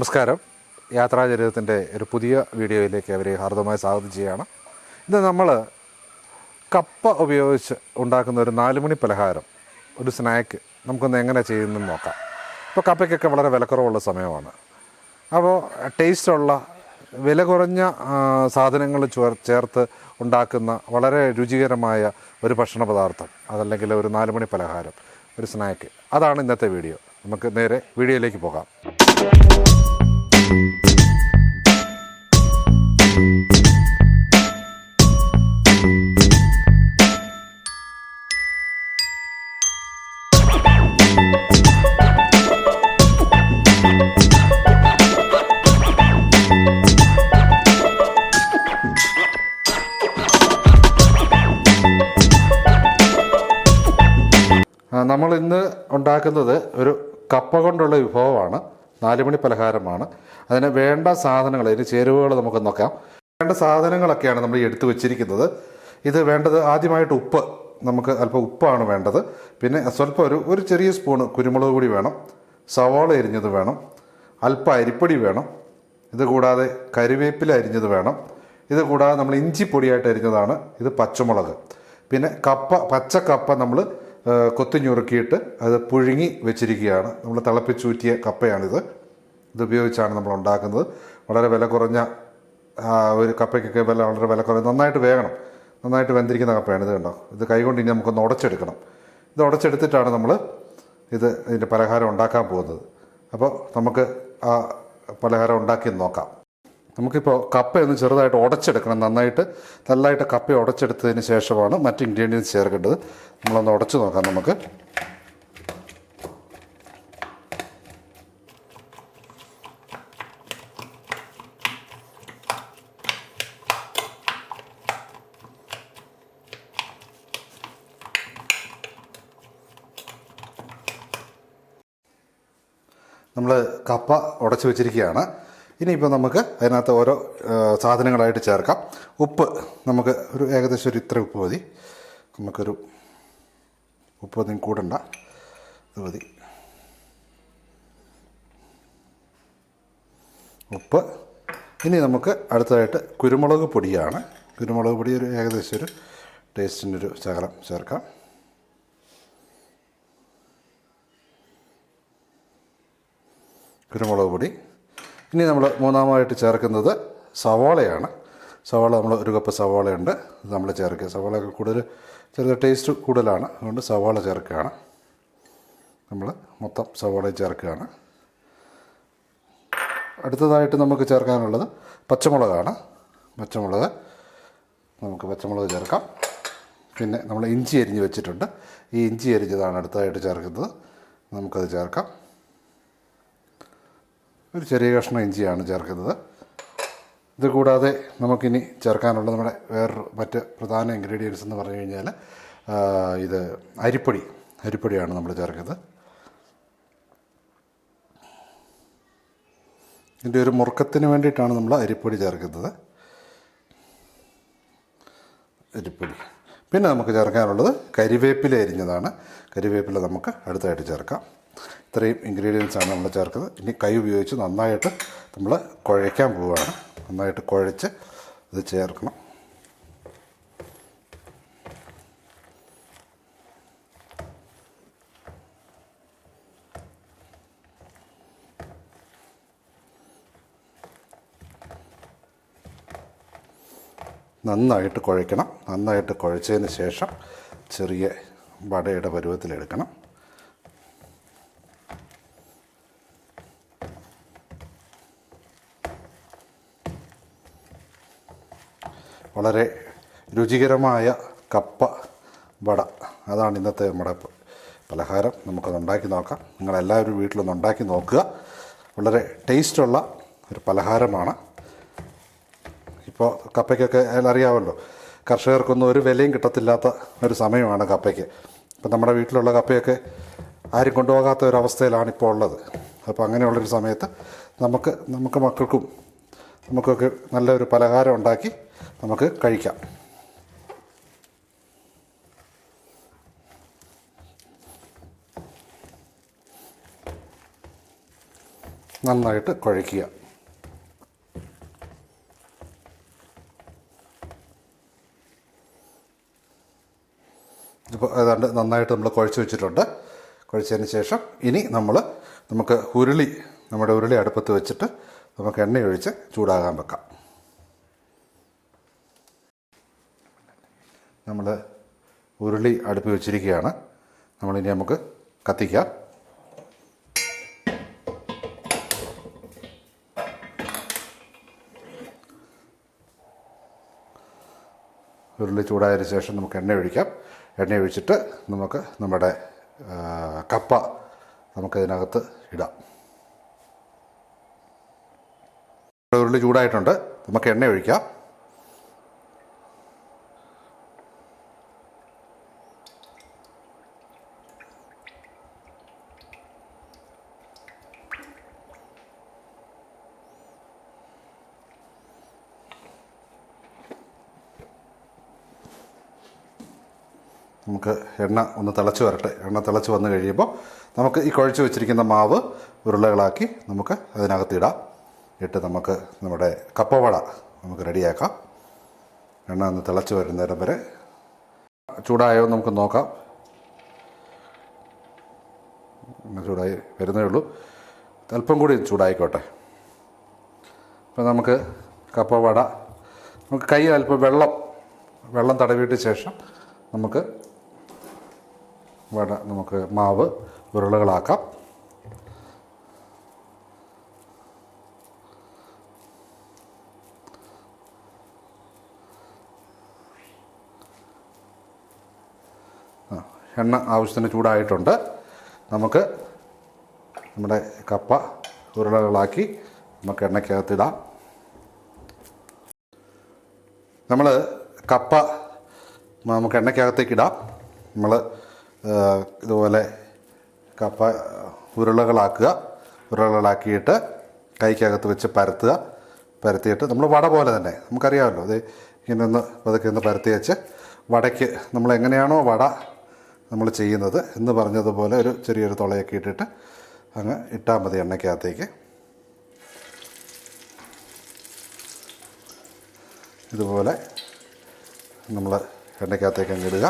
നമസ്കാരം. യാത്രാചരിതത്തിൻ്റെ ഒരു പുതിയ വീഡിയോയിലേക്ക് അവരെ ഹാർദവമായി സ്വാഗതം ചെയ്യുകയാണ്. ഇത് നമ്മൾ കപ്പ ഉപയോഗിച്ച് ഉണ്ടാക്കുന്ന ഒരു 4 മണി പലഹാരം, ഒരു സ്നാക്ക് നമുക്കൊന്ന് എങ്ങനെ ചെയ്യുന്നതെന്ന് നോക്കാം. ഇപ്പോൾ കപ്പയ്ക്കൊക്കെ വളരെ വിലക്കുറവുള്ള സമയമാണ്. അപ്പോൾ ടേസ്റ്റുള്ള വില കുറഞ്ഞ സാധനങ്ങൾ ചേർത്ത് ഉണ്ടാക്കുന്ന വളരെ രുചികരമായ ഒരു ഭക്ഷണ പദാർത്ഥം, അതല്ലെങ്കിൽ ഒരു 4 മണി പലഹാരം, ഒരു സ്നാക്ക്, അതാണ് ഇന്നത്തെ വീഡിയോ. നമുക്ക് നേരെ വീഡിയോയിലേക്ക് പോകാം. നമ്മൾ ഇന്ന് ഉണ്ടാക്കുന്നത് ഒരു കപ്പ കൊണ്ടുള്ള വിഭവമാണ്. 4 മണി പലഹാരമാണ്. അതിന് വേണ്ട സാധനങ്ങൾ, ഇതിന് ചേരുവകൾ നമുക്ക് നോക്കാം. വേണ്ട സാധനങ്ങളൊക്കെയാണ് നമ്മൾ എടുത്തു വെച്ചിരിക്കുന്നത്. ഇത് വേണ്ടത് ആദ്യമായിട്ട് ഉപ്പ്, നമുക്ക് അല്പം ഉപ്പാണ് വേണ്ടത്. പിന്നെ സ്വല്പം ഒരു ചെറിയ സ്പൂണ് കുരുമുളക് പൊടി വേണം. സവാള അരിഞ്ഞത് വേണം. അല്പം അരിപ്പൊടി വേണം. ഇത് കൂടാതെ കരിവേപ്പില അരിഞ്ഞത് വേണം. ഇത് കൂടാതെ നമ്മൾ ഇഞ്ചി പൊടിയായിട്ട് അരിഞ്ഞതാണ്. ഇത് പച്ചമുളക്. പിന്നെ പച്ചക്കപ്പ നമ്മൾ കൊത്തിഞ്ഞുറുക്കിയിട്ട് അത് പുഴുങ്ങി വെച്ചിരിക്കുകയാണ്. നമ്മൾ തിളപ്പിച്ചൂറ്റിയ കപ്പയാണിത്. ഇതുപയോഗിച്ചാണ് നമ്മൾ ഉണ്ടാക്കുന്നത്. വളരെ വില കുറഞ്ഞ ഒരു കപ്പയ്ക്കൊക്കെ വളരെ വില കുറഞ്ഞ, നന്നായിട്ട് വേകണം, നന്നായിട്ട് വെന്തിരിക്കുന്ന കപ്പയാണ്. ഇത് കണ്ടോ, ഇത് കൈകൊണ്ട് ഇനി നമുക്കൊന്ന് ഉടച്ചെടുക്കണം. ഇത് ഉടച്ചെടുത്തിട്ടാണ് നമ്മൾ ഇതിൻ്റെ പലഹാരം ഉണ്ടാക്കാൻ പോകുന്നത്. അപ്പോൾ നമുക്ക് ആ പലഹാരം ഉണ്ടാക്കി നോക്കാം. നമുക്കിപ്പോൾ കപ്പയൊന്ന് ചെറുതായിട്ട് ഉടച്ചെടുക്കണം. നന്നായിട്ട് കപ്പ ഉടച്ചെടുത്തതിന് ശേഷമാണ് മറ്റ് ഇൻഗ്രീഡിയൻസ് ചേർക്കേണ്ടത്. നമ്മളൊന്ന് ഉടച്ച് നോക്കാം. നമുക്ക് കപ്പ ഉടച്ച് വെച്ചിരിക്കുകയാണ്. ഇനിയിപ്പോൾ നമുക്ക് അതിനകത്ത് ഓരോ സാധനങ്ങളായിട്ട് ചേർക്കാം. ഉപ്പ് നമുക്ക് ഏകദേശം ഇത്ര ഉപ്പ് മതി. നമുക്കൊരു ഉപ്പ് ഒന്നും കൂടണ്ട, ഇത് മതി ഉപ്പ്. ഇനി നമുക്ക് അടുത്തതായിട്ട് കുരുമുളക് പൊടിയാണ്. കുരുമുളക് പൊടി ഏകദേശം ഒരു ടേസ്റ്റിൻ്റെ ശകലം ചേർക്കാം. കുരുമുളക് പൊടി. ഇനി നമ്മൾ മൂന്നാമതായിട്ട് ചേർക്കുന്നത് സവാളയാണ്. സവാള, നമ്മൾ 1 കപ്പ് സവാളയുണ്ട്, ഇത് നമ്മൾ ചേർക്കുക. സവാളയൊക്കെ കൂടുതൽ ചെറിയ ടേസ്റ്റ് കൂടുതലാണ്, അതുകൊണ്ട് സവാള ചേർക്കുകയാണ്. നമ്മൾ മൊത്തം സവാളയും ചേർക്കുകയാണ്. അടുത്തതായിട്ട് നമുക്ക് ചേർക്കാനുള്ളത് പച്ചമുളകാണ്. നമുക്ക് പച്ചമുളക് ചേർക്കാം. പിന്നെ നമ്മൾ ഇഞ്ചി അരിഞ്ഞ് വെച്ചിട്ടുണ്ട്. ഈ ഇഞ്ചി അരിഞ്ഞതാണ് അടുത്തതായിട്ട് ചേർക്കുന്നത്. നമുക്കത് ചേർക്കാം. ഒരു ചെറിയ കഷ്ണം ഇഞ്ചിയാണ് ചേർക്കുന്നത്. ഇത് കൂടാതെ നമുക്കിനി ചേർക്കാനുള്ള നമ്മുടെ മറ്റ് പ്രധാന ഇൻഗ്രീഡിയൻസ് എന്ന് പറഞ്ഞു കഴിഞ്ഞാൽ ഇത് അരിപ്പൊടിയാണ് നമ്മൾ ചേർക്കുന്നത്. ഇതിൻ്റെ ഒരു മുറുക്കത്തിന് വേണ്ടിയിട്ടാണ് നമ്മൾ അരിപ്പൊടി ചേർക്കുന്നത്. അരിപ്പൊടി. പിന്നെ നമുക്ക് ചേർക്കാനുള്ളത് കരിവേപ്പില അരിഞ്ഞതാണ്. കരിവേപ്പില നമുക്ക് അടുത്തായിട്ട് ചേർക്കാം. ഇത്രയും ഇൻഗ്രീഡിയൻസാണ് നമ്മൾ ചേർക്കുന്നത്. ഇനി കൈ ഉപയോഗിച്ച് നന്നായിട്ട് നമ്മൾ കുഴയ്ക്കാൻ പോവുകയാണ്. നന്നായിട്ട് കുഴച്ച് ഇത് ചേർക്കണം. നന്നായിട്ട് കുഴയ്ക്കണം. നന്നായിട്ട് കുഴച്ചതിന് ശേഷം ചെറിയ വടയുടെ പരുവത്തിലെടുക്കണം. വളരെ രുചികരമായ കപ്പ വട, അതാണ് ഇന്നത്തെ നമ്മുടെ പലഹാരം. നമുക്കത് ഉണ്ടാക്കി നോക്കാം. നിങ്ങളെല്ലാവരും വീട്ടിലൊന്ന് ഉണ്ടാക്കി നോക്കുക. വളരെ ടേസ്റ്റുള്ള ഒരു പലഹാരമാണ്. ഇപ്പോൾ കപ്പയ്ക്കൊക്കെ അറിയാമല്ലോ, കർഷകർക്കൊന്നും ഒരു വിലയും കിട്ടത്തില്ലാത്ത ഒരു സമയമാണ് കപ്പയ്ക്ക്. ഇപ്പം നമ്മുടെ വീട്ടിലുള്ള കപ്പയൊക്കെ ആരും കൊണ്ടുപോകാത്ത ഒരവസ്ഥയിലാണ് ഇപ്പോൾ ഉള്ളത്. അപ്പോൾ അങ്ങനെയുള്ളൊരു സമയത്ത് നമുക്ക് മക്കൾക്കും നമുക്കൊക്കെ നല്ലൊരു പലഹാരം ഉണ്ടാക്കി നമുക്ക് കഴിക്കാം. നന്നായിട്ട് കുഴയ്ക്കുക. ഇപ്പോൾ ഏതാണ്ട് നന്നായിട്ട് നമ്മൾ കുഴച്ച് വെച്ചിട്ടുണ്ട്. കുഴച്ചതിന് ശേഷം ഇനി നമുക്ക് നമ്മുടെ ഉരുളി അടുപ്പത്ത് വെച്ചിട്ട് നമുക്ക് എണ്ണയൊഴിച്ച് ചൂടാകാൻ വെക്കാം. നമ്മൾ ഉരുളി അടുപ്പിൽ വെച്ചിരിക്കുകയാണ്. നമ്മളിനി നമുക്ക് കത്തിക്കാം. ഉരുളി ചൂടായതിന് ശേഷം നമുക്ക് എണ്ണ ഒഴിക്കാം. എണ്ണ ഒഴിച്ചിട്ട് നമുക്ക് നമ്മുടെ കപ്പ നമുക്കതിനകത്ത് ഇടാം. ഉരുളി ചൂടായിട്ടുണ്ട്. നമുക്ക് എണ്ണ ഒഴിക്കാം. നമുക്ക് എണ്ണ ഒന്ന് തിളച്ച് വരട്ടെ. എണ്ണ തിളച്ച് വന്നു കഴിയുമ്പോൾ നമുക്ക് ഈ കുഴച്ച് വെച്ചിരിക്കുന്ന മാവ് ഉരുളകളാക്കി നമുക്ക് അതിനകത്ത് ഇടാം. ഇട്ട് നമുക്ക് നമ്മുടെ കപ്പവട നമുക്ക് റെഡിയാക്കാം. എണ്ണ ഒന്ന് തിളച്ച് വരുന്നേരം വരെ ചൂടായോ നമുക്ക് നോക്കാം. എണ്ണ ചൂടായി വരുന്നേ ഉള്ളൂ. അല്പം കൂടി ചൂടായിക്കോട്ടെ. അപ്പോൾ നമുക്ക് കപ്പവട നമുക്ക് കയ്യിൽ അല്പം വെള്ളം തടവിയിട്ട് ശേഷം നമുക്ക് മാവ് ഉരുളകളാക്കാം. എണ്ണ ആവശ്യത്തിന് ചൂടായിട്ടുണ്ട്. നമുക്ക് നമ്മുടെ കപ്പ ഉരുളകളാക്കി നമുക്ക് എണ്ണയ്ക്കകത്തിടാം. നമ്മൾ കപ്പ നമുക്ക് എണ്ണയ്ക്കകത്തേക്ക് ഇടാം. നമ്മൾ ഇതുപോലെ കപ്പ ഉരുളകളാക്കിയിട്ട് കൈക്കകത്ത് വെച്ച് പരത്തിയിട്ട് നമ്മൾ വട പോലെ തന്നെ നമുക്കറിയാമല്ലോ, അത് ഇങ്ങനെ പതുക്കെ ഒന്ന് പരത്തി വെച്ച് വടയ്ക്ക് നമ്മൾ എങ്ങനെയാണോ വട നമ്മൾ ചെയ്യുന്നത് എന്ന് പറഞ്ഞതുപോലെ ഒരു ചെറിയൊരു തുളയൊക്കെ ഇട്ടിട്ട് അങ്ങ് ഇട്ടാൽ മതി എണ്ണയ്ക്കകത്തേക്ക്. ഇതുപോലെ നമ്മൾ എണ്ണയ്ക്കകത്തേക്ക് അങ്ങ് ഇടുക.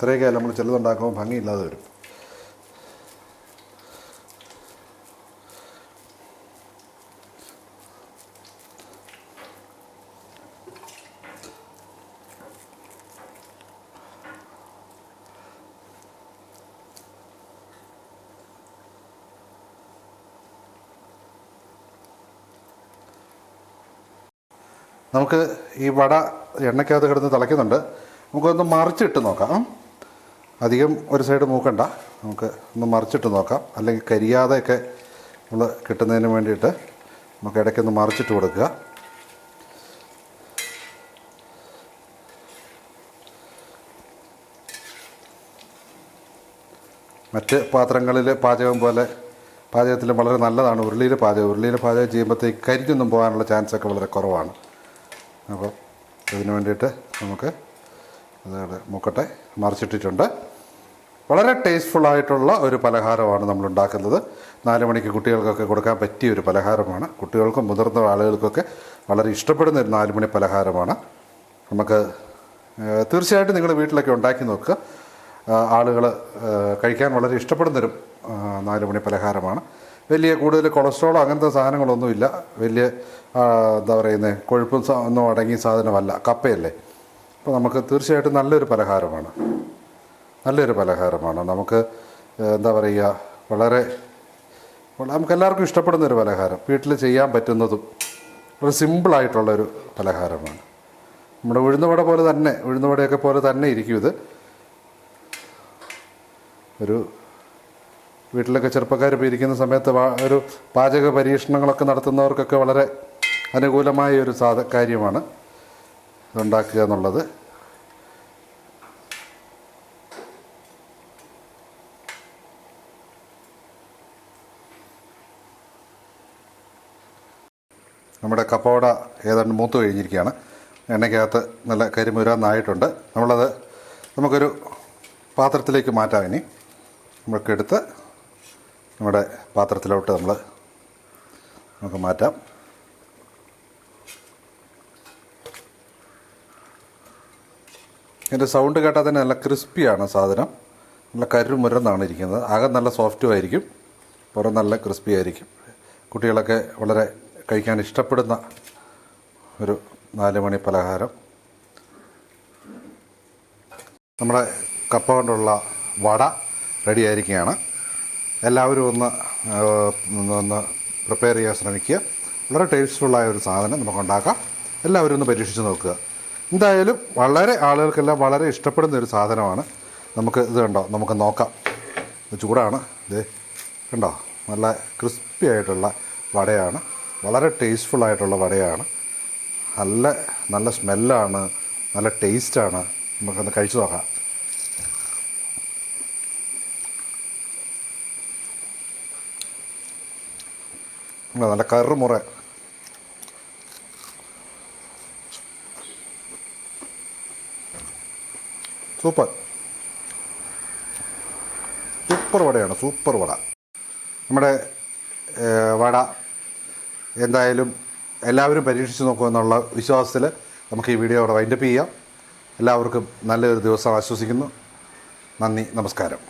ഇത്രയൊക്കെ നമ്മൾ ചിലതുണ്ടാക്കുമ്പോൾ ഭംഗിയില്ലാതെ വരും. നമുക്ക് ഈ വട എണ്ണയ്ക്കകത്ത് കിടന്ന് തിളയ്ക്കുന്നുണ്ട്. നമുക്കൊന്ന് മറിച്ചിട്ട് നോക്കാം. അധികം ഒരു സൈഡ് മൂക്കണ്ട, നമുക്ക് ഒന്ന് മറിച്ചിട്ട് നോക്കാം. അല്ലെങ്കിൽ കരിയാതെയൊക്കെ നമ്മൾ കിട്ടുന്നതിന് വേണ്ടിയിട്ട് നമുക്ക് ഇടയ്ക്കൊന്ന് മറിച്ചിട്ട് കൊടുക്കുക. മറ്റ് പാത്രങ്ങളിൽ പാചകത്തിൽ വളരെ നല്ലതാണ് ഉരുളിയിൽ പാചകം ചെയ്യുമ്പോഴത്തേക്ക് കരിഞ്ഞൊന്നും പോകാനുള്ള ചാൻസൊക്കെ വളരെ കുറവാണ്. അപ്പോൾ ഇതിന് വേണ്ടിയിട്ട് നമുക്ക് അത് മൂക്കട്ടെ മറിച്ചിട്ടിട്ടുണ്ട്. വളരെ ടേസ്റ്റ്ഫുള്ളായിട്ടുള്ള ഒരു പലഹാരമാണ് നമ്മൾ ഉണ്ടാക്കുന്നത്. 4 മണിക്ക് കുട്ടികൾക്കൊക്കെ കൊടുക്കാൻ പറ്റിയ ഒരു പലഹാരമാണ്. കുട്ടികൾക്കും മുതിർന്ന ആളുകൾക്കൊക്കെ വളരെ ഇഷ്ടപ്പെടുന്ന ഒരു 4 മണി പലഹാരമാണ്. നമുക്ക് തീർച്ചയായിട്ടും നിങ്ങൾ വീട്ടിലൊക്കെ ഉണ്ടാക്കി നോക്കുക. ആളുകൾ കഴിക്കാൻ വളരെ ഇഷ്ടപ്പെടുന്നൊരു 4 മണി പലഹാരമാണ്. വലിയ കൂടുതൽ കൊളസ്ട്രോളോ അങ്ങനത്തെ സാധനങ്ങളൊന്നുമില്ല. വലിയ എന്താ പറയുന്നത് കൊഴുപ്പും ഒന്നും അടങ്ങിയ സാധനമല്ല, കപ്പയല്ലേ. അപ്പോൾ നമുക്ക് തീർച്ചയായിട്ടും നല്ലൊരു പലഹാരമാണ്. നല്ലൊരു പലഹാരമാണ്. നമുക്ക് എന്താ പറയുക, വളരെ നമുക്കെല്ലാവർക്കും ഇഷ്ടപ്പെടുന്നൊരു പലഹാരം, വീട്ടിൽ ചെയ്യാൻ പറ്റുന്നതും ഒരു സിമ്പിളായിട്ടുള്ളൊരു പലഹാരമാണ്. നമ്മുടെ ഉഴുന്നുവട പോലെ തന്നെ, ഉഴുന്നുവടയൊക്കെ പോലെ തന്നെ ഇരിക്കും ഇത്. ഒരു വീട്ടിലൊക്കെ ചെറുപ്പക്കാർ ഇരിക്കുന്ന സമയത്ത് ഒരു പാചക പരീക്ഷണങ്ങളൊക്കെ നടത്തുന്നവർക്കൊക്കെ വളരെ അനുകൂലമായ ഒരു കാര്യമാണ് ഇതുണ്ടാക്കുക എന്നുള്ളത്. നമ്മുടെ കപ്പവട ഏതാണ്ട് മൂത്ത് കഴിഞ്ഞിരിക്കുകയാണ്. എണ്ണയ്ക്കകത്ത് നല്ല കരിമുരാന്നായിട്ടുണ്ട്. നമുക്കൊരു പാത്രത്തിലേക്ക് മാറ്റാം. ഇനി നമുക്കെടുത്ത് നമ്മുടെ പാത്രത്തിലോട്ട് നമുക്ക് മാറ്റാം. ഇതിൻ്റെ സൗണ്ട് കേട്ടാൽ തന്നെ നല്ല ക്രിസ്പിയാണ് സാധനം. നല്ല കരുമുരന്നാണ് ഇരിക്കുന്നത്. അകം നല്ല സോഫ്റ്റും ആയിരിക്കും, പുറം നല്ല ക്രിസ്പി ആയിരിക്കും. കുട്ടികളൊക്കെ വളരെ കഴിക്കാൻ ഇഷ്ടപ്പെടുന്ന ഒരു 4 മണി പലഹാരം. നമ്മുടെ കപ്പ കൊണ്ടുള്ള വട റെഡി ആയിരിക്കുകയാണ്. എല്ലാവരും ഒന്ന് പ്രിപ്പയർ ചെയ്യാൻ ശ്രമിക്കുക. വളരെ ടേസ്റ്റ്ഫുള്ളായ ഒരു സാധനം നമുക്കുണ്ടാക്കാം. എല്ലാവരും ഒന്ന് പരീക്ഷിച്ച് നോക്കുക. എന്തായാലും ആളുകൾക്കെല്ലാം വളരെ ഇഷ്ടപ്പെടുന്ന ഒരു സാധനമാണ്. നമുക്ക് നോക്കാം. ചൂടാണ്. ഇത് കണ്ടോ, നല്ല ക്രിസ്പി ആയിട്ടുള്ള വടയാണ്. വളരെ ടേസ്റ്റ്ഫുള്ളായിട്ടുള്ള വടയാണ്. നല്ല സ്മെല്ലാണ്, നല്ല ടേസ്റ്റാണ്. നമുക്കൊന്ന് കഴിച്ചു നോക്കാം. നല്ല കറുമുറ, സൂപ്പർ വടയാണ്. സൂപ്പർ വട. നമ്മുടെ വട എന്തായാലും എല്ലാവരും പരീക്ഷിച്ച് നോക്കുമെന്നുള്ള വിശ്വാസത്തിൽ നമുക്ക് ഈ വീഡിയോ അവിടെ വൈൻഡപ്പ് ചെയ്യാം. എല്ലാവർക്കും നല്ലൊരു ദിവസം ആശംസിക്കുന്നു. നന്ദി, നമസ്കാരം.